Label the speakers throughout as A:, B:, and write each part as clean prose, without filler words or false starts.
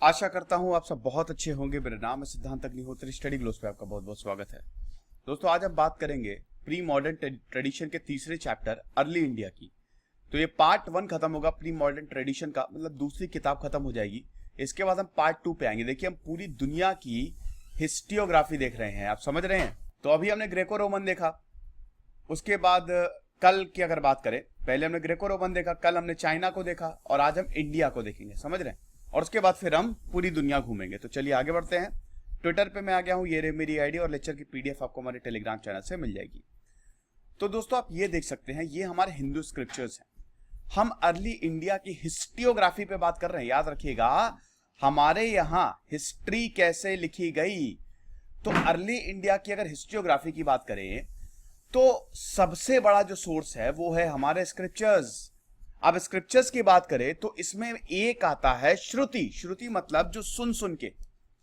A: आशा करता हूं आप सब बहुत अच्छे होंगे। मेरा नाम है सिद्धांत अग्निहोत्री। स्टडी ग्लोस पे आपका बहुत बहुत स्वागत है। दोस्तों, आज हम बात करेंगे प्री मॉडर्न ट्रेडिशन के तीसरे चैप्टर अर्ली इंडिया की। तो ये पार्ट 1 खत्म होगा प्री मॉडर्न ट्रेडिशन का, मतलब दूसरी किताब खत्म हो जाएगी। इसके बाद हम पार्ट 2 पे आएंगे। देखिए, हम पूरी दुनिया की हिस्टियोग्राफी देख रहे हैं, आप समझ रहे हैं। तो अभी हमने ग्रेको रोमन देखा, उसके बाद कल की अगर बात करें, पहले हमने ग्रेको रोमन देखा, कल हमने चाइना को देखा और आज हम इंडिया को देखेंगे, समझ रहे हैं। और उसके बाद फिर हम पूरी दुनिया घूमेंगे। तो चलिए आगे बढ़ते हैं। ट्विटर पे मैं आ गया हूं, ये रही मेरी आईडी और लेक्चर की पीडीएफ आपको हमारे टेलीग्राम चैनल से मिल जाएगी। तो दोस्तों, आप ये देख सकते हैं, ये हमारे हिंदू स्क्रिप्चर्स हैं। हम अर्ली इंडिया की हिस्टियोग्राफी पे बात कर रहे हैं। याद रखिएगा, हमारे यहां हिस्ट्री कैसे लिखी गई। तो अर्ली इंडिया की अगर हिस्टियोग्राफी की बात करें तो सबसे बड़ा जो सोर्स है वो है हमारे स्क्रिप्चर्स। अब स्क्रिप्चर्स की बात करें तो इसमें एक आता है श्रुति। श्रुति मतलब जो सुन सुन के,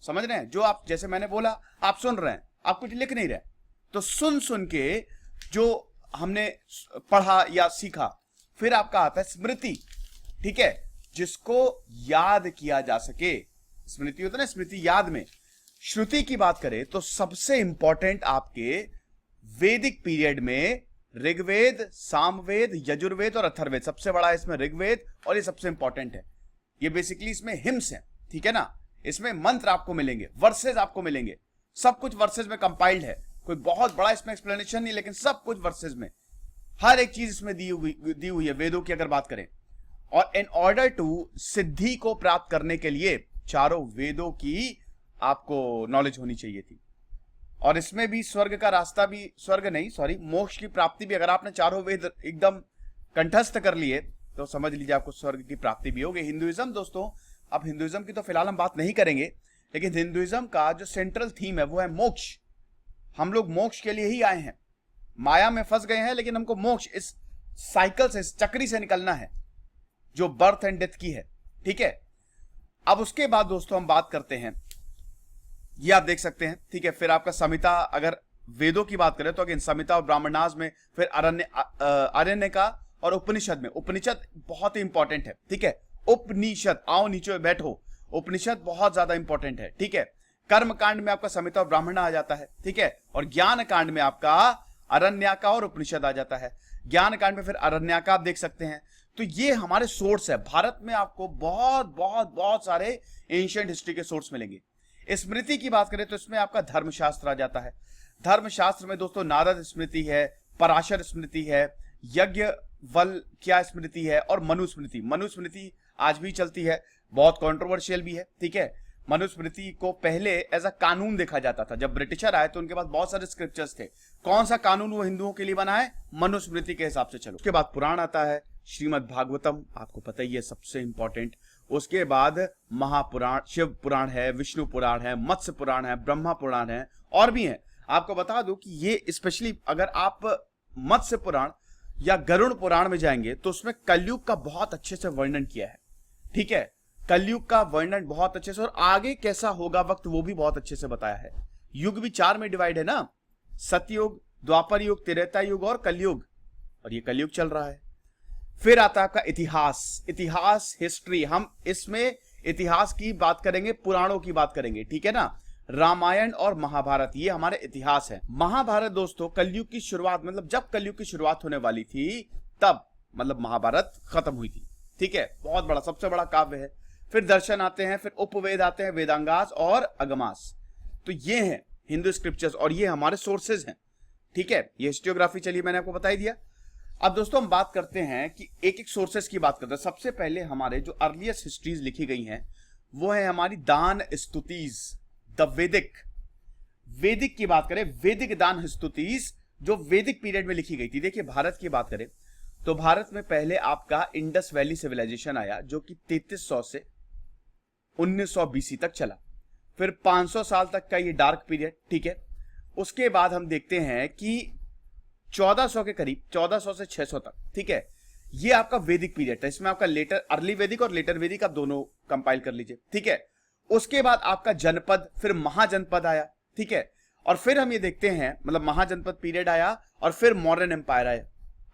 A: समझ रहे हैं, जो आप, जैसे मैंने बोला, आप सुन रहे हैं, आप कुछ लिख नहीं रहे, तो सुन सुन के जो हमने पढ़ा या सीखा। फिर आपका आता है स्मृति, ठीक है, जिसको याद किया जा सके। स्मृति होता है ना, स्मृति याद में। श्रुति की बात करें तो सबसे इंपॉर्टेंट आपके वैदिक पीरियड में ऋग्वेद, सामवेद, यजुर्वेद और अथर्ववेद। सबसे बड़ा है इसमें ऋग्वेद और ये सबसे इंपॉर्टेंट है। ये बेसिकली इसमें हिम्स है, ठीक है ना। इसमें मंत्र आपको मिलेंगे, वर्सेस आपको मिलेंगे, सब कुछ वर्सेस में कंपाइल्ड है। कोई बहुत बड़ा इसमें एक्सप्लेनेशन नहीं, लेकिन सब कुछ वर्सेस में, हर एक चीज इसमें दी हुई है वेदों की अगर बात करें। और इन ऑर्डर टू सिद्धि को प्राप्त करने के लिए चारों वेदों की आपको नॉलेज होनी चाहिए थी। और इसमें भी स्वर्ग का रास्ता भी, स्वर्ग नहीं सॉरी, मोक्ष की प्राप्ति भी, अगर आपने चारों वेद एकदम कंठस्थ कर लिए तो समझ लीजिए आपको स्वर्ग की प्राप्ति भी होगी। हिंदुइज्म दोस्तों, अब हिंदुइज्म की तो फिलहाल हम बात नहीं करेंगे, लेकिन हिंदुइज्म का जो सेंट्रल थीम है वो है मोक्ष। हम लोग मोक्ष के लिए ही आए हैं, माया में फंस गए हैं, लेकिन हमको मोक्ष, इस साइकिल से, इस चक्री से निकलना है जो बर्थ एंड डेथ की है, ठीक है। अब उसके बाद दोस्तों हम बात करते हैं, ये आप देख सकते हैं, ठीक है। फिर आपका संहिता, अगर वेदों की बात करें तो अगेन संहिता और ब्राह्मणास में, फिर आरण्य का और उपनिषद में। उपनिषद बहुत ही इंपॉर्टेंट है, ठीक है। उपनिषद, आओ नीचे बैठो, उपनिषद बहुत ज्यादा इंपॉर्टेंट है, ठीक है। कर्म कांड में आपका संहिता और ब्राह्मण आ जाता है, ठीक है। और ज्ञान कांड में आपका आरण्यका और उपनिषद आ जाता है। ज्ञान कांड में फिर आरण्यका आप देख सकते हैं। तो ये हमारे सोर्स है। भारत में आपको बहुत बहुत बहुत सारे एंशिएंट हिस्ट्री के सोर्स मिलेंगे। स्मृति की बात करें तो इसमें आपका धर्मशास्त्र आ जाता है। धर्मशास्त्र में दोस्तों नारद स्मृति है, पराशर स्मृति है, यज्ञवल क्या स्मृति है, और मनुस्मृति। मनुस्मृति आज भी चलती है, बहुत कंट्रोवर्शियल भी है, ठीक है। मनुस्मृति को पहले एज अ कानून देखा जाता था। जब ब्रिटिशर आए तो उनके पास बहुत सारे स्क्रिप्चर्स थे। कौन सा कानून वो हिंदुओं के लिए बना है? मनुस्मृति के हिसाब से चलो। उसके बाद पुराण आता है, श्रीमद् भागवतम, आपको पता ही है, सबसे इंपॉर्टेंट। उसके बाद महापुराण, शिव पुराण है, विष्णु पुराण है, मत्स्य पुराण है, ब्रह्मा पुराण है, और भी है। आपको बता दूं कि ये स्पेशली अगर आप मत्स्य पुराण या गरुड़ पुराण में जाएंगे तो उसमें कलयुग का बहुत अच्छे से वर्णन किया है, ठीक है। कलयुग का वर्णन बहुत अच्छे से, और आगे कैसा होगा वक्त वो भी बहुत अच्छे से बताया है। युग भी 4 में डिवाइड है ना, सतयुग, द्वापर युग, त्रेता युग और कलयुग, और ये कलयुग चल रहा है। फिर आता है आपका इतिहास। इतिहास, हिस्ट्री, हम इसमें इतिहास की बात करेंगे, पुराणों की बात करेंगे, ठीक है ना। रामायण और महाभारत ये हमारे इतिहास है। महाभारत दोस्तों कलयुग की शुरुआत, मतलब जब कलयुग की शुरुआत होने वाली थी तब, मतलब महाभारत खत्म हुई थी, ठीक है। बहुत बड़ा, सबसे बड़ा काव्य है। फिर दर्शन आते हैं, फिर उपवेद आते हैं, वेदांगास और अगमास। तो ये हैं हिंदू स्क्रिप्चर्स और ये हमारे सोर्सेज हैं, ठीक है। ये हिस्टोग्राफी चलिए मैंने आपको बता ही दिया। अब दोस्तों हम बात करते हैं कि एक एक सोर्सेस की बात करते हैं। सबसे पहले हमारे जो अर्लीस्ट हिस्ट्रीज लिखी गई हैं वो है हमारी दान स्तुतिज, द वैदिक। वैदिक की बात करें, वैदिक दान स्तुतिज जो वैदिक पीरियड में लिखी गई थी। देखिए, भारत की बात करें तो भारत में पहले आपका इंडस वैली सिविलाइजेशन आया, जो कि 3300 से 1900 बीसी तक चला। फिर 500 साल तक का ये डार्क पीरियड, ठीक है। उसके बाद हम देखते हैं कि 1400 के करीब, 1400 से 600 तक, ठीक है, ये आपका वैदिक पीरियड है। इसमें आपका लेटर, अर्ली वैदिक और लेटर वैदिक आप दोनों कंपाइल कर लीजिए, ठीक है। उसके बाद आपका जनपद, फिर महाजनपद आया, ठीक है। और फिर हम ये देखते हैं, मतलब महाजनपद पीरियड आया और फिर मॉडर्न एम्पायर आया।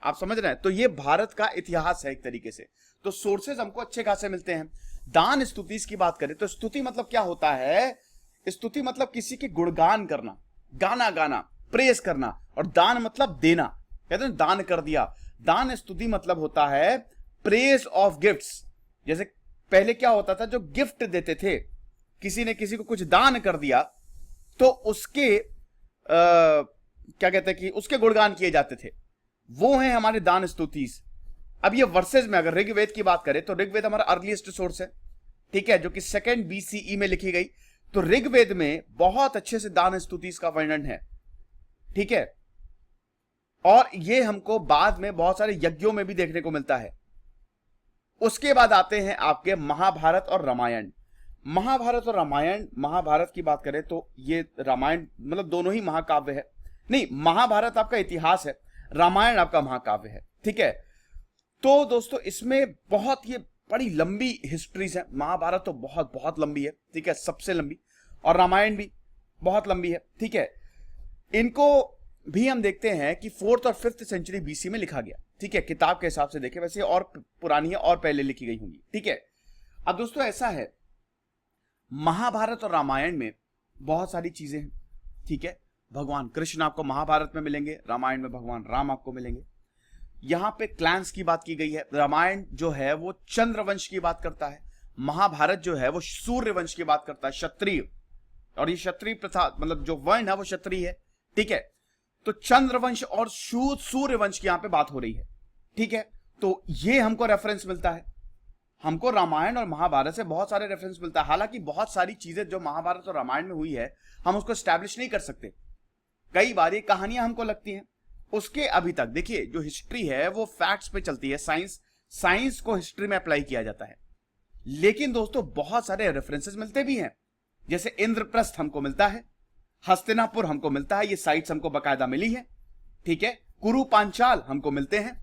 A: आप समझ रहे हैं। तो ये भारत का इतिहास है एक तरीके से। तो सोर्सेज हमको अच्छे खासे मिलते हैं। दान स्तुति की बात करें तो स्तुति मतलब क्या होता है? स्तुति मतलब किसी के गुणगान करना, गाना गाना, प्रेस करना। और दान मतलब देना, कहते हैं दान कर दिया। दान स्तुति मतलब होता है प्रेस ऑफ गिफ्ट्स। जैसे पहले क्या होता था, जो गिफ्ट देते थे, किसी ने किसी को कुछ दान कर दिया तो उसके क्या कहते हैं कि उसके गुणगान किए जाते थे, वो हैं हमारे दान स्तुतिस। अब ये वर्सेस में अगर ऋग्वेद की बात करें तो ऋग्वेद हमारा अर्लीस्ट सोर्स है, ठीक है, जो कि 2 BCE में लिखी गई। तो ऋग्वेद में बहुत अच्छे से दान स्तुतिस का वर्णन है, ठीक है। और ये हमको बाद में बहुत सारे यज्ञों में भी देखने को मिलता है। उसके बाद आते हैं आपके महाभारत और रामायण। महाभारत और रामायण, महाभारत की बात करें तो ये रामायण मतलब दोनों ही महाकाव्य है। नहीं, महाभारत आपका इतिहास है, रामायण आपका महाकाव्य है, ठीक है। तो दोस्तों इसमें बहुत ये बड़ी लंबी हिस्ट्रीज है। महाभारत तो बहुत बहुत लंबी है, ठीक है, सबसे लंबी, और रामायण भी बहुत लंबी है, ठीक है। इनको भी हम देखते हैं कि 4th और 5th सेंचुरी BC में लिखा गया, ठीक है, किताब के हिसाब से देखें, वैसे और पुरानी है और पहले लिखी गई होंगी, ठीक है। अब दोस्तों ऐसा है, महाभारत और रामायण में बहुत सारी चीजें हैं, ठीक है। भगवान कृष्ण आपको महाभारत में मिलेंगे, रामायण में भगवान राम आपको मिलेंगे। यहां पे क्लैंस की बात की गई है। रामायण जो है वो चंद्रवंश की बात करता है, महाभारत जो है वो सूर्यवंश की बात करता है, क्षत्रिय। और ये क्षत्रिय प्रथा मतलब जो वर्ण है वो क्षत्रिय है, ठीक है। तो चंद्रवंश और सूर्यवंश की यहां पे बात हो रही है, ठीक है। तो ये हमको रेफरेंस मिलता है, हमको रामायण और महाभारत से बहुत सारे रेफरेंस मिलता है। हालांकि बहुत सारी चीजें जो महाभारत और रामायण में हुई है हम उसको स्टैब्लिश नहीं कर सकते, कई बार ये कहानियां हमको लगती हैं। उसके अभी तक देखिए जो हिस्ट्री है वो फैक्ट्स पे चलती है, साइंस को हिस्ट्री में अप्लाई किया जाता है। लेकिन दोस्तों बहुत सारे रेफरेंसेस मिलते भी हैं, जैसे इंद्रप्रस्थ हमको मिलता है, हस्तिनापुर हमको मिलता है, ये साइट्स हमको बकायदा मिली है, ठीक है। कुरु पांचाल हमको मिलते हैं,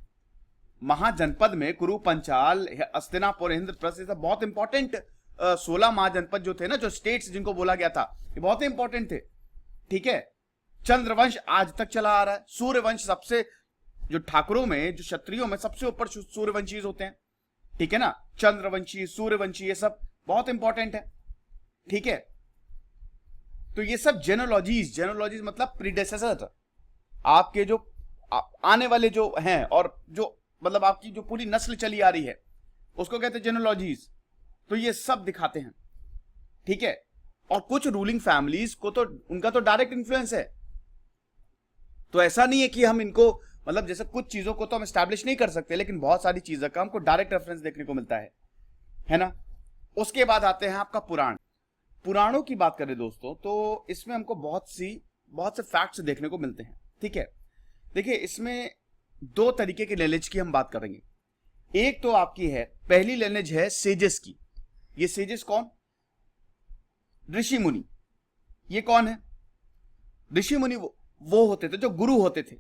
A: महाजनपद में कुरु पंचाल, हस्तिनापुर, इंद्रप्रस्थ, ये सब बहुत इंपॉर्टेंट 16 महाजनपद जो थे ना, जो स्टेट्स जिनको बोला गया था, ये बहुत इंपॉर्टेंट थे, ठीक है। चंद्रवंश आज तक चला आ रहा है। सूर्यवंश सबसे, जो ठाकुरों में, जो क्षत्रियों में सबसे ऊपर सूर्यवंशी होते हैं, ठीक है ना। चंद्रवंशी, सूर्यवंशी, ये सब बहुत इंपॉर्टेंट है, ठीक है। तो ये सब जेनोलॉजीज मतलब प्रीडेसेसर, आपके जो आने वाले जो हैं, और जो मतलब आपकी जो पूरी नस्ल चली आ रही है उसको कहते हैं जेनोलॉजीज। तो ये सब दिखाते हैं, ठीक है। और कुछ रूलिंग फैमिलीज को तो उनका तो डायरेक्ट इन्फ्लुएंस है। तो ऐसा नहीं है कि हम इनको मतलब जैसे कुछ चीजों को तो हम एस्टैब्लिश नहीं कर सकते, लेकिन बहुत सारी चीजों का हमको डायरेक्ट रेफरेंस देखने को मिलता है ना। उसके बाद आते हैं आपका पुराण। पुराणों की बात करें दोस्तों तो इसमें हमको बहुत से फैक्ट्स देखने को मिलते हैं, ठीक है। देखिए इसमें 2 तरीके की लिनेज की हम बात करेंगे। एक तो आपकी है, पहली लिनेज है सेजेस की। ये सेजेस कौन? ऋषि मुनि। ये कौन है? ऋषि मुनि वो होते थे जो गुरु होते थे,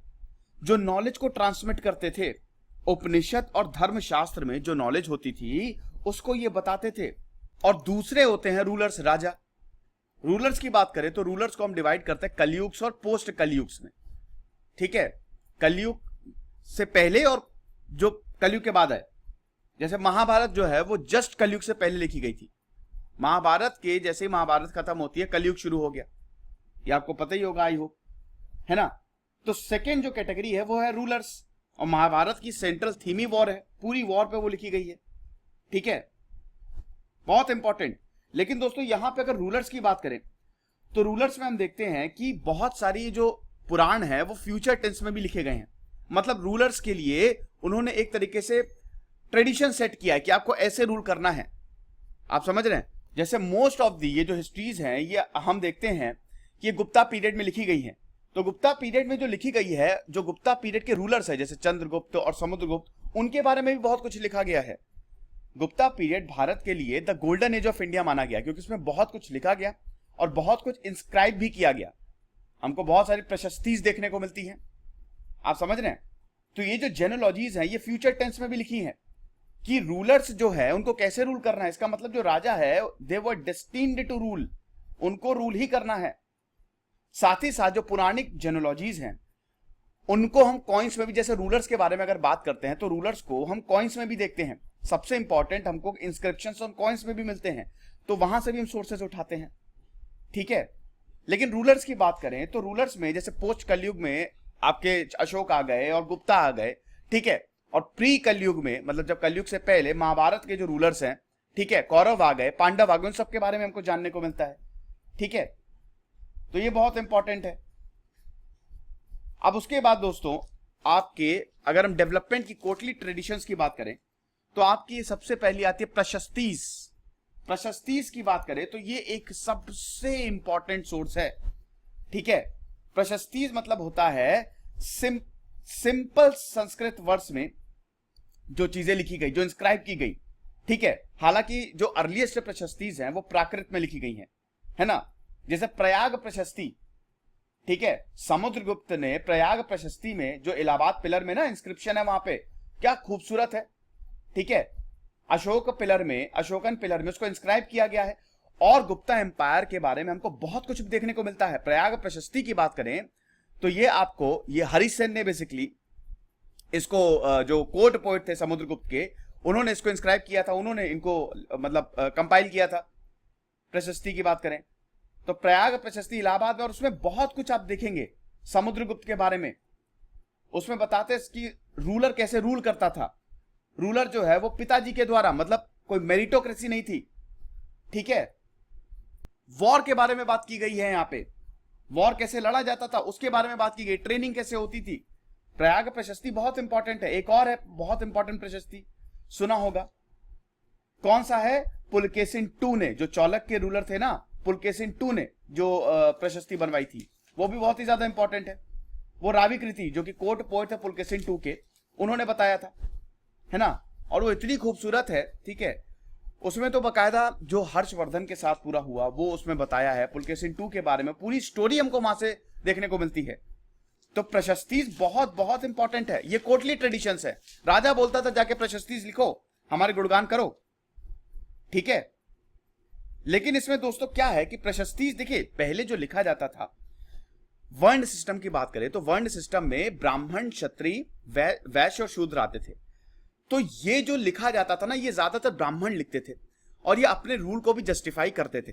A: जो नॉलेज को ट्रांसमिट करते थे। उपनिषद और धर्मशास्त्र में जो नॉलेज होती थी उसको ये बताते थे। और दूसरे होते हैं रूलर्स, राजा। रूलर्स की बात करें तो रूलर्स को हम डिवाइड करते हैं कलयुग्स और पोस्ट कलयुग्स में, ठीक है। कलयुग से पहले और जो कलयुग के बाद है। जैसे महाभारत जो है वो जस्ट कलयुग से पहले लिखी गई थी। महाभारत के जैसे ही महाभारत खत्म होती है कलयुग शुरू हो गया, ये आपको पता ही होगा, आई होप, है ना। तो सेकेंड जो कैटेगरी है वो है रूलर्स। और महाभारत की सेंट्रल थीम ही वॉर है, पूरी वॉर पे वो लिखी गई है, ठीक है, बहुत इंपॉर्टेंट। लेकिन दोस्तों यहां पे अगर रूलर्स की बात करें तो रूलर्स में हम देखते हैं कि बहुत सारी जो पुराण है वो फ्यूचर टेंस में भी लिखे गए हैं। मतलब रूलर्स के लिए उन्होंने एक तरीके से ट्रेडिशन सेट किया है कि आपको ऐसे रूल करना है, आप समझ रहे हैं। जैसे मोस्ट ऑफ दी ये जो हिस्ट्रीज हैं ये हम देखते हैं कि ये गुप्ता पीरियड में लिखी गई है। तो गुप्ता पीरियड में जो लिखी गई है, जो गुप्ता पीरियड के रूलर्स है जैसे चंद्रगुप्त और समुद्रगुप्त, उनके बारे में भी बहुत कुछ लिखा गया है। गुप्ता पीरियड भारत के लिए the golden age of India माना गया, क्योंकि इसमें बहुत कुछ लिखा गया और बहुत कुछ इंस्क्राइब भी किया गया। हमको बहुत सारी प्रशस्तिज देखने को मिलती हैं, आप समझ रहे हैं। तो ये जो जेनोलॉजीज हैं ये फ्यूचर टेंस में भी लिखी हैं कि रूलर्स जो है उनको कैसे रूल करना है। इसका मतलब जो राजा है दे वर डेस्टिन्ड टू रूल, उनको रूल ही करना है। साथ ही साथ जो पुराणिक जेनोलॉजीज हैं उनको हम कॉइन्स में भी, जैसे रूलर्स के बारे में अगर बात करते हैं तो रूलर्स को हम कॉइन्स में भी देखते हैं सबसे इंपॉर्टेंट हमको इंस्क्रिप्शंस और कॉइन्स में भी मिलते हैं, तो वहां से भी हम सोर्सेज उठाते हैं, ठीक है। लेकिन रूलर्स की बात करें तो रूलर्स में जैसे पोस्ट कलयुग में आपके अशोक आ गए और गुप्ता आ गए, ठीक है। और प्री कलयुग में, मतलब जब कलयुग से पहले महाभारत के जो रूलर्स हैं, ठीक है, कौरव आ गए, पांडव आ गए, उन सबके बारे में हमको जानने को मिलता है, ठीक है। तो ये बहुत इंपॉर्टेंट है। अब उसके बाद दोस्तों आपके, अगर हम डेवलपमेंट की कोर्टली ट्रेडिशंस की बात करें तो आपकी सबसे पहली आती है प्रशस्तीस। प्रशस्तीस की बात करें तो ये एक सबसे इंपॉर्टेंट सोर्स है, ठीक है। प्रशस्तीस मतलब होता है सिंपल संस्कृत वर्ड्स में जो चीजें लिखी गई, जो इंस्क्राइब की गई, ठीक है। हालांकि जो अर्लीस्ट प्रशस्तीज हैं वो प्राकृत में लिखी गई हैं, है ना। जैसे प्रयाग प्रशस्ति, ठीक है, समुद्रगुप्त ने प्रयाग प्रशस्ति में जो इलाहाबाद पिलर में ना इंस्क्रिप्शन है वहां पे, क्या खूबसूरत है, ठीक है। अशोकन पिलर में उसको इंस्क्राइब किया गया है। और गुप्ता एम्पायर के बारे में हमको बहुत कुछ देखने को मिलता है। प्रयाग प्रशस्ति की बात करें तो ये आपको, ये हरिसेन ने बेसिकली इसको, जो कोर्ट पोइट थे समुद्रगुप्त के, उन्होंने इसको इंस्क्राइब किया था, उन्होंने इनको मतलब कंपाइल किया था। प्रशस्ति की बात करें तो प्रयाग प्रशस्ति इलाहाबाद में, और उसमें बहुत कुछ आप देखेंगे समुद्रगुप्त के बारे में। उसमें बताते हैं कि रूलर कैसे रूल करता था। रूलर जो है वो पिताजी के द्वारा, मतलब कोई मेरिटोक्रेसी नहीं थी, ठीक है। वॉर के बारे में बात की गई है, यहां पे वॉर कैसे लड़ा जाता था उसके बारे में बात की गई, ट्रेनिंग कैसे होती थी। प्रयाग प्रशस्ति बहुत इंपॉर्टेंट है। एक और है बहुत इंपॉर्टेंट प्रशस्ति, सुना होगा, कौन सा है? पुलकेशिन टू ने, जो चौलक के रूलर थे ना, पुलकेशिन टू ने जो प्रशस्ति बनवाई थी, वो भी बहुत ही ज्यादा इंपॉर्टेंट है। वो राविकृति, जो कि कोर्ट पोएट थे पुलकेशिन टू के, उन्होंने बताया था, है ना। और वो इतनी खूबसूरत है, ठीक है। उसमें तो बकायदा जो हर्षवर्धन के साथ पूरा हुआ वो उसमें बताया है। पुलकेशिन टू के बारे में पूरी स्टोरी हमको वहां से देखने को मिलती है। तो प्रशस्ति बहुत बहुत इंपॉर्टेंट है। ये कोर्टली ट्रेडिशंस है। राजा बोलता था जाके प्रशस्ति लिखो, हमारे गुणगान करो, ठीक है। लेकिन इसमें दोस्तों क्या है कि प्रशस्ति, देखिए पहले जो लिखा जाता था, वर्ण सिस्टम की बात करें तो वर्ण सिस्टम में ब्राह्मण, क्षत्रिय, वैश्य और शूद्र आते थे। तो ये जो लिखा जाता था ना, ये ज्यादातर ब्राह्मण लिखते थे और ये अपने रूल को भी जस्टिफाई करते थे।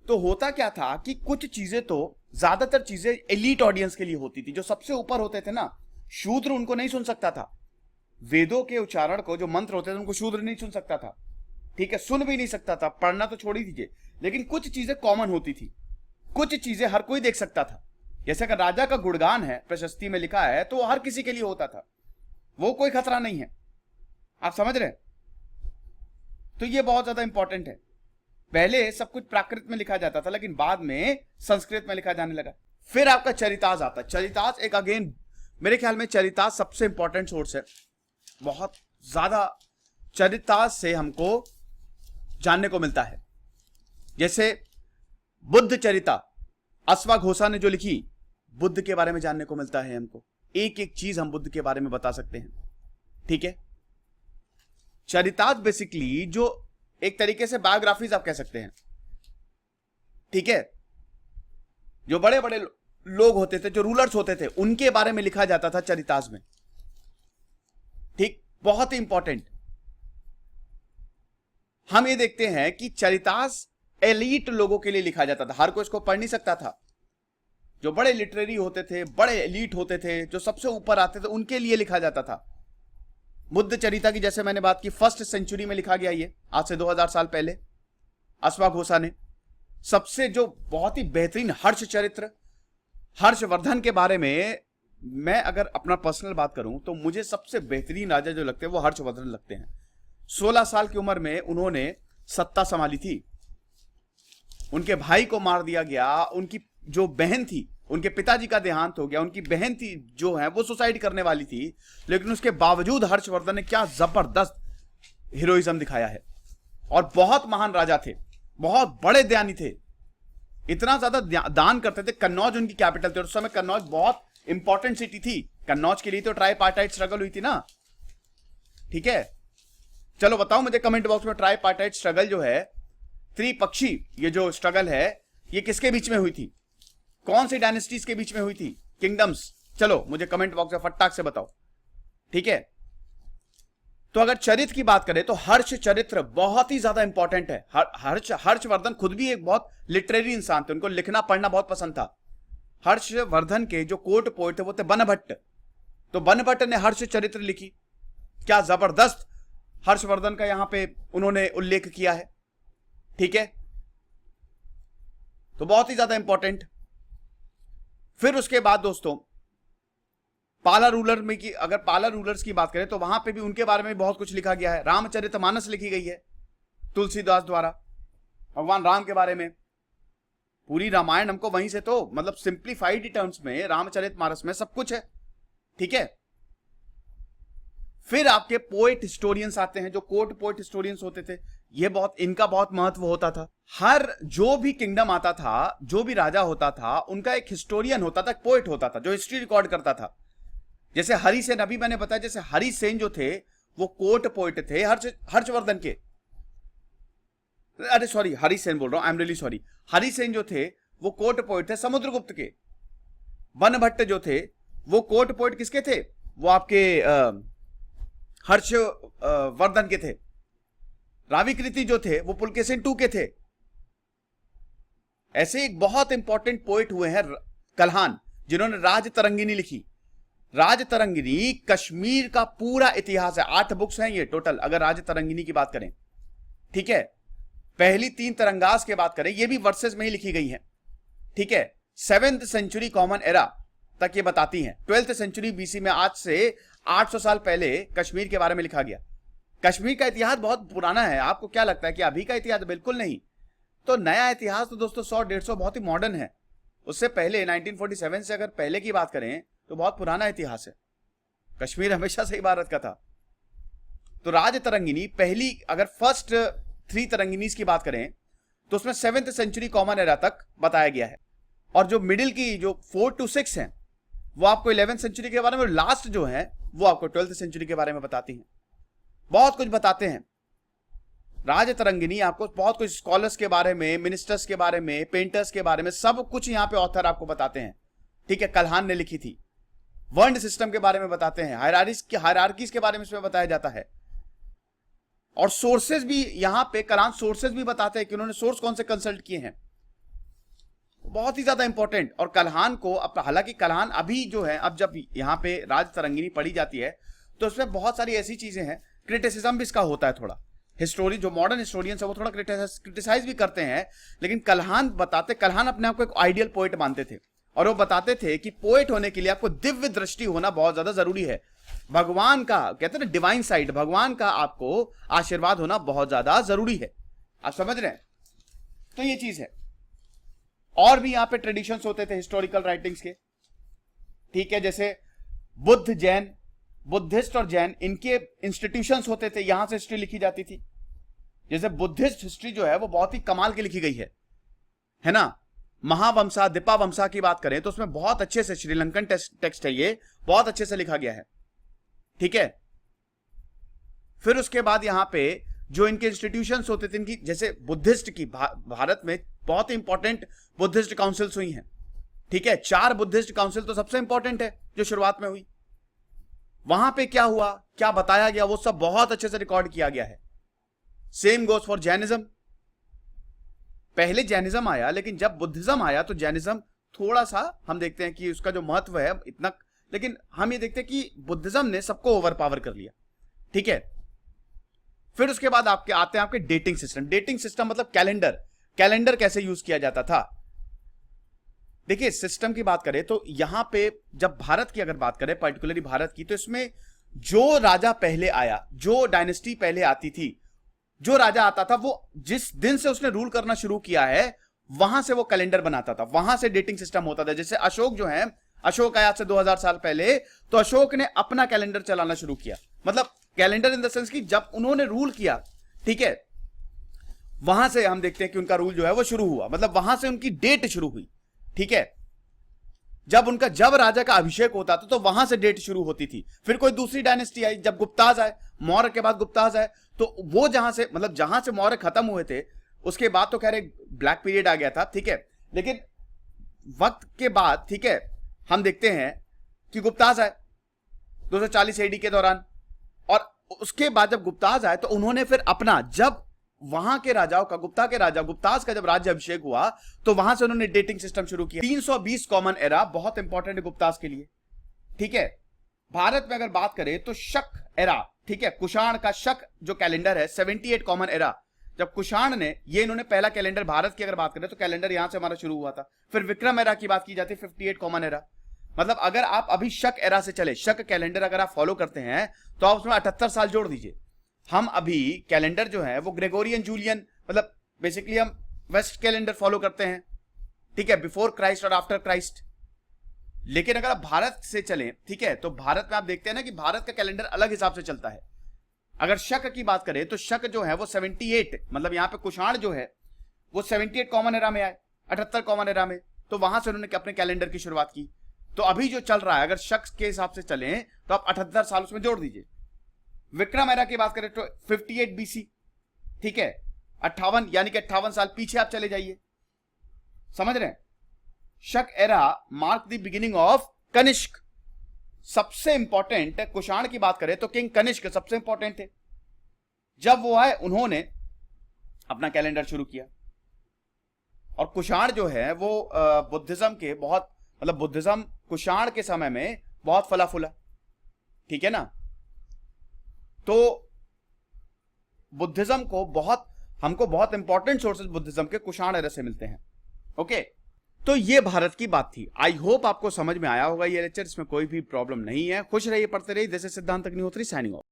A: तो होता क्या था कि कुछ चीजें, तो ज्यादातर चीजें एलीट ऑडियंस के लिए होती थी, जो सबसे ऊपर होते थे ना, शूद्र उनको नहीं सुन सकता था। वेदों के उच्चारण को, जो मंत्र होते थे, उनको शूद्र नहीं सुन सकता था, ठीक है, सुन भी नहीं सकता था, पढ़ना तो छोड़ ही दीजिए। लेकिन कुछ चीजें कॉमन होती थी, कुछ चीजें हर कोई देख सकता था। जैसे अगर राजा का गुणगान है, प्रशस्ति में लिखा है, तो हर किसी के लिए होता था, वो कोई खतरा नहीं है। आप समझ रहे हैं? तो ये बहुत ज्यादा इंपॉर्टेंट है। पहले सब कुछ प्राकृत में लिखा जाता था, लेकिन बाद में संस्कृत में लिखा जाने लगा। फिर आपका चरिताज आता है। चरिताज एक, अगेन मेरे ख्याल में चरिताज सबसे इंपॉर्टेंट सोर्स है। बहुत ज्यादा चरिताज से हमको जानने को मिलता है। जैसे बुद्ध चरिता अश्वघोषा ने जो लिखी, बुद्ध के बारे में जानने को मिलता है हमको। एक एक चीज हम बुद्ध के बारे में बता सकते हैं, ठीक है। चरिताज बेसिकली जो एक तरीके से बायोग्राफीज आप कह सकते हैं, ठीक है। जो बड़े बड़े लोग होते थे, जो रूलर्स होते थे, उनके बारे में लिखा जाता था चरिताज में, ठीक। बहुत ही इंपॉर्टेंट। हम ये देखते हैं कि चरिताज एलीट लोगों के लिए लिखा जाता था, हर कोई इसको पढ़ नहीं सकता था। जो बड़े लिटरेरी होते थे, बड़े एलीट होते थे, जो सबसे ऊपर आते थे, उनके लिए लिखा जाता था। बुद्ध चरिता की जैसे मैंने बात की, 1st सेंचुरी में लिखा गया, ये आज से 2000 साल पहले अश्वघोषा ने। सबसे जो बहुत ही बेहतरीन हर्ष चरित्र, हर्षवर्धन के बारे में मैं अगर अपना पर्सनल बात करूं तो मुझे सबसे बेहतरीन राजा जो लगते हैं वो हर्षवर्धन लगते हैं। 16 साल की उम्र में उन्होंने सत्ता संभाली थी, उनके भाई को मार दिया गया, उनकी जो बहन थी, उनके पिताजी का देहांत हो गया, उनकी बहन थी जो है वो सुसाइड करने वाली थी, लेकिन उसके बावजूद हर्षवर्धन ने क्या जबरदस्त हीरोइज्म दिखाया है। और बहुत महान राजा थे, बहुत बड़े दानी थे, इतना ज्यादा दान करते थे। कन्नौज उनकी कैपिटल थी, और उस समय कन्नौज बहुत इंपॉर्टेंट सिटी थी। कन्नौज के लिए तो ट्राईपार्टाइट स्ट्रगल हुई थी ना, ठीक है। चलो बताओ मुझे कमेंट बॉक्स में, ट्राईपार्टाइट स्ट्रगल जो है, त्रिपक्षी ये जो स्ट्रगल है, ये किसके बीच में हुई थी? कौन सी डायनेस्टीज के बीच में हुई थी? किंगडम्स। चलो मुझे कमेंट बॉक्स में फटाक से बताओ, ठीक है। तो अगर चरित्र की बात करें तो हर्ष चरित्र बहुत ही ज्यादा इंपॉर्टेंट है। हर्षवर्धन खुद भी एक बहुत लिटरेरी इंसान थे, उनको लिखना पढ़ना बहुत पसंद था। हर्षवर्धन के जो कोर्ट पोएट थे वो थे बनभट्ट। तो बनभट्ट ने हर्ष चरित्र लिखी। क्या जबरदस्त हर्षवर्धन का यहां पे उन्होंने उल्लेख किया है। ठीक है, तो बहुत ही ज्यादा इंपॉर्टेंट। फिर उसके बाद दोस्तों पाला रूलर में की, अगर पाला रूलर्स की बात करें तो वहां पे भी उनके बारे में बहुत कुछ लिखा गया है। रामचरितमानस लिखी गई है तुलसीदास द्वारा, भगवान राम के बारे में। पूरी रामायण हमको वहीं से, तो मतलब सिंप्लीफाइड टर्म्स में रामचरितमानस में सब कुछ है। ठीक है, फिर आपके पोएट हिस्टोरियंस आते हैं, जो कोर्ट पोएट हिस्टोरियंस होते थे। ये बहुत, इनका बहुत महत्व होता था। हर जो भी किंगडम आता था, जो भी राजा होता था, उनका एक हिस्टोरियन होता था, पोएट होता था, जो हिस्ट्री रिकॉर्ड करता था। जैसे हरिसेन, अभी मैंने बताया, जैसे हरिसेन जो थे वो कोर्ट पोएट थे हर्षवर्धन के। अरे सॉरी, हरिसेन बोल रहा हूं, I am really sorry. Harisen जो थे वो कोर्ट पोएट थे समुद्रगुप्त के। बनभट्ट जो थे वो कोर्ट पोएट किसके थे? वो आपके हर्षवर्धन के थे। राविकृति जो थे वो पुलकेशिन II के थे। ऐसे एक बहुत इंपॉर्टेंट पोएट हुए हैं कल्हान, जिन्होंने राज तरंगिनी लिखी। राज तरंगिनी कश्मीर का पूरा इतिहास है। 8 बुक्स हैं ये टोटल, अगर राज तरंगिनी की बात करें। ठीक है, पहली 3 तरंगास की बात करें, ये भी वर्सेस में ही लिखी गई है। ठीक है, 7th सेंचुरी कॉमन एरा तक ये बताती हैं। 12th सेंचुरी BC में, आज से 800 साल पहले कश्मीर के बारे में लिखा गया। कश्मीर का इतिहास बहुत पुराना है। आपको क्या लगता है कि अभी का इतिहास? बिल्कुल नहीं। तो नया इतिहास तो दोस्तों 100-150 बहुत ही मॉडर्न है। उससे पहले 1947 से अगर पहले की बात करें तो बहुत पुराना इतिहास है। कश्मीर हमेशा से ही भारत का था। तो राज तरंगिनी पहली, अगर फर्स्ट 3 तरंगिनीज की बात करें तो उसमें 7th सेंचुरी कॉमन एरा तक बताया गया है। और जो मिडिल की जो 4 to 6 हैं वो आपको 11th सेंचुरी के बारे में, लास्ट जो है वो आपको 12th सेंचुरी के बारे में बताती हैं। बहुत कुछ बताते हैं। राज तरंगिनी आपको बहुत कुछ स्कॉलर्स के बारे में, मिनिस्टर्स के बारे में, पेंटर्स के बारे में, सब कुछ यहां पे ऑथर आपको बताते हैं। ठीक है, कल्हान ने लिखी थी। वर्ल्ड सिस्टम के बारे में बताते हैं, हायरार्कीज के बारे में इसमें बताया जाता है। और सोर्सेज भी यहां पे कल्हान सोर्सेज भी बताते हैं कि उन्होंने सोर्स कौन से कंसल्ट किए हैं। बहुत ही ज्यादा इंपॉर्टेंट। और कल्हान को, अब हालांकि कल्हान अभी जो है, अब जब यहां पे राज तरंगिनी पढ़ी जाती है तो उसमें बहुत सारी ऐसी चीजें हैं, क्रिटिसिज्म भी इसका होता है थोड़ा। हिस्टोरी जो मॉडर्न हिस्टोरियंस है वो थोड़ा क्रिटिसाइज भी करते हैं, लेकिन कल्हान अपने आप को एक आइडियल पोएट मानते थे। और वो बताते थे कि पोएट होने के लिए आपको दिव्य दृष्टि होना बहुत ज्यादा जरूरी है। भगवान का, कहते हैं ना डिवाइन साइड, भगवान का आपको आशीर्वाद होना बहुत ज्यादा जरूरी है। आप समझ रहे हैं? तो ये चीज है। और भी यहां पे ट्रेडिशंस होते थे हिस्टोरिकल राइटिंग्स के। ठीक है, जैसे बुद्ध, जैन, बुद्धिस्ट और जैन, इनके इंस्टीट्यूशंस होते थे, यहां से हिस्ट्री लिखी जाती थी। जैसे बुद्धिस्ट हिस्ट्री जो है वो बहुत ही कमाल की लिखी गई है ना। महावंशा, दीपावंशा की बात करें तो उसमें बहुत अच्छे से, श्रीलंकन टेक्स्ट है ये, बहुत अच्छे से लिखा गया है। ठीक है, फिर उसके बाद यहां पे जो इनके इंस्टीट्यूशंस होते थे इनकी, जैसे बुद्धिस्ट की, भारत में बहुत ही इंपॉर्टेंट बुद्धिस्ट काउंसिल्स हुई हैं। ठीक है, 4 बुद्धिस्ट काउंसिल तो सबसे इंपॉर्टेंट है जो शुरुआत में हुई। वहां पे क्या हुआ, क्या बताया गया, वो सब बहुत अच्छे से रिकॉर्ड किया गया है। Same goes for Jainism. पहले जैनिज्म आया, लेकिन जब बुद्धिज्म आया तो जैनिज्म थोड़ा सा, हम देखते हैं कि उसका जो महत्व है इतना, लेकिन हम ये देखते हैं कि बुद्धिज्म ने सबको ओवर पावर कर लिया। ठीक है, फिर उसके बाद आपके आते हैं आपके डेटिंग सिस्टम। डेटिंग सिस्टम मतलब कैलेंडर कैसे यूज किया जाता था। देखिए, सिस्टम की बात करें तो यहां पे जब भारत की अगर बात करें, पर्टिकुलरली भारत की, तो इसमें जो राजा पहले आया, जो डायनेस्टी पहले आती थी, जो राजा आता था, वो जिस दिन से उसने रूल करना शुरू किया है वहां से वो कैलेंडर बनाता था, वहां से डेटिंग सिस्टम होता था। जैसे अशोक जो है, अशोक आया से 2000 साल पहले, तो अशोक ने अपना कैलेंडर चलाना शुरू किया। मतलब कैलेंडर इन द सेंस कि जब उन्होंने रूल किया, ठीक है, वहां से हम देखते हैं कि उनका रूल जो है वो शुरू हुआ, मतलब वहां से उनकी डेट शुरू हुई। ठीक है, जब राजा का अभिषेक होता था तो वहां से डेट शुरू होती थी। फिर कोई दूसरी डायनेस्टी आई, जब गुप्ताज आए, मौर्य के बाद गुप्ताज आए, तो वो जहां से मौर्य खत्म हुए थे उसके बाद तो कह रहे ब्लैक पीरियड आ गया था। ठीक है, लेकिन वक्त के बाद, ठीक है, हम देखते हैं कि गुप्ताज आए 240 AD के दौरान, और उसके बाद जब गुप्ताज आए तो उन्होंने फिर अपना, जब वहां के राजाओं का, गुप्ता के राजा गुप्ताज का जब राज्य अभिषेक हुआ तो वहां से उन्होंने डेटिंग सिस्टम शुरू किया। 320 कॉमन एरा बहुत इंपॉर्टेंट है गुप्ताज के लिए, ठीक है। भारत में अगर बात करें तो शक एरा, ठीक है, कुषाण का शक जो कैलेंडर है 78 कॉमन एरा। जब कुषाण ने, ये इन्होंने पहला कैलेंडर, भारत की अगर बात करें तो कैलेंडर यहां से हमारा शुरू हुआ था। फिर विक्रम एरा की बात की जाती है 58 कॉमन एरा। मतलब अगर आप अभी शक एरा से चले, शक कैलेंडर अगर आप फॉलो करते हैं तो आप उसमें 78 साल जोड़ दीजिए। हम अभी कैलेंडर जो है वो ग्रेगोरियन जूलियन, मतलब बेसिकली हम वेस्ट कैलेंडर फॉलो करते हैं, ठीक है, बिफोर क्राइस्ट और आफ्टर क्राइस्ट। लेकिन अगर आप भारत से चलें, ठीक है, तो भारत में आप देखते हैं ना कि भारत का कैलेंडर अलग हिसाब से चलता है। अगर शक की बात करें तो शक जो है वो 78, मतलब यहां पे कुषाण जो है वो 78 कॉमन एरा में आए, 78 कॉमन एरा में, तो वहां से उन्होंने अपने कैलेंडर की शुरुआत की। तो अभी जो चल रहा है, अगर शक के हिसाब से चलें तो आप 78 साल उसमें जोड़ दीजिए। विक्रम एरा की बात करें तो 58 बीसी, ठीक है, 58, यानी कि 58 साल पीछे आप चले जाइए, समझ रहे हैं। Shaka era mark the beginning of Kanishka. सबसे इंपॉर्टेंट, कुषाण की बात करें तो किंग कनिष्क सबसे इंपॉर्टेंट थे। जब वो आए उन्होंने अपना कैलेंडर शुरू किया। और कुषाण जो है वो बुद्धिज्म के बहुत, मतलब बुद्धिज्म कुषाण के समय में बहुत फला फूला, ठीक है ना। तो बुद्धिज्म को बहुत, हमको बहुत इंपॉर्टेंट सोर्सेज बुद्धिज्म के कुषाण एरा से मिलते हैं, ओके। तो ये भारत की बात थी। आई होप आपको समझ में आया होगा ये लेक्चर, इसमें कोई भी प्रॉब्लम नहीं है। खुश रहिए, पढ़ते रहिए। दिस इज सिद्धांत अग्निहोत्री साइनिंग ऑफ।